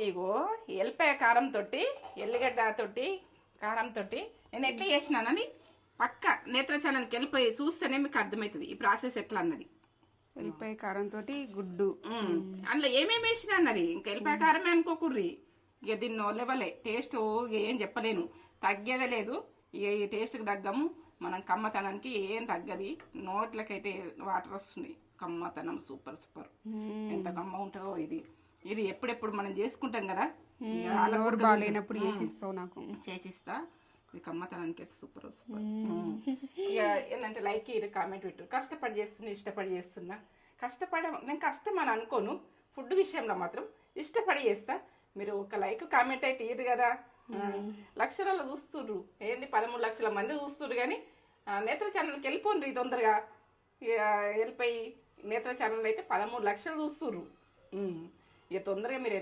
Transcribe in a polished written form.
ఇగో ఎల్లిపాయ కారంతో ఎల్లిగడ్డ తోటి కారంతో నేను ఎట్లా చేసినానని పక్క నేత్ర ఛానల్కి వెళ్ళిపోయి చూస్తేనే మీకు అర్థమవుతుంది ఈ ప్రాసెస్ ఎట్లా అన్నది. ఎల్లిపాయ కారంతో గుడ్డు అందులో ఏమేమి వేసినా అన్నది. ఇంకా ఎల్లిపాయ కారమే అనుకోకుర్రి. ఇక దీన్ని లెవలే టేస్ట్ ఏం చెప్పలేను, తగ్గేదే లేదు. ఇక ఈ టేస్ట్కి తగ్గము. మనం కమ్మతనానికి ఏం తగ్గది. నోట్లకైతే వాటర్ వస్తుంది. కమ్మతనం సూపర్ సూపర్. ఎంత కమ్మ ఉంటుందో ఇది. ఇది ఎప్పుడెప్పుడు మనం చేసుకుంటాం కదా, బాగాలేనప్పుడు చేసిస్తావు నాకు చేసిస్తా. ఇది కమ్మతనానికి అయితే సూపర్ సూపర్. ఇక ఏంటంటే లైక్ ఇది కామెంట్ పెట్టు. కష్టపడి చేస్తున్నా, ఇష్టపడి చేస్తున్నా. నేను కష్టం అని అనుకోను. ఫుడ్ విషయంలో మాత్రం ఇష్టపడి చేస్తా. మీరు ఒక లైక్ కామెంట్ అయితే ఇది కదా. లక్షలలో చూస్తుర్రు ఏంటి, 13 లక్షల మంది చూస్తుర్రు. కానీ నేత్ర ఛానల్కి వెళ్ళిపోండి తొందరగా. వెళ్ళిపోయి నేత్ర ఛానల్ అయితే 13 లక్షలు చూస్తుర్రు. ఇక తొందరగా మీరు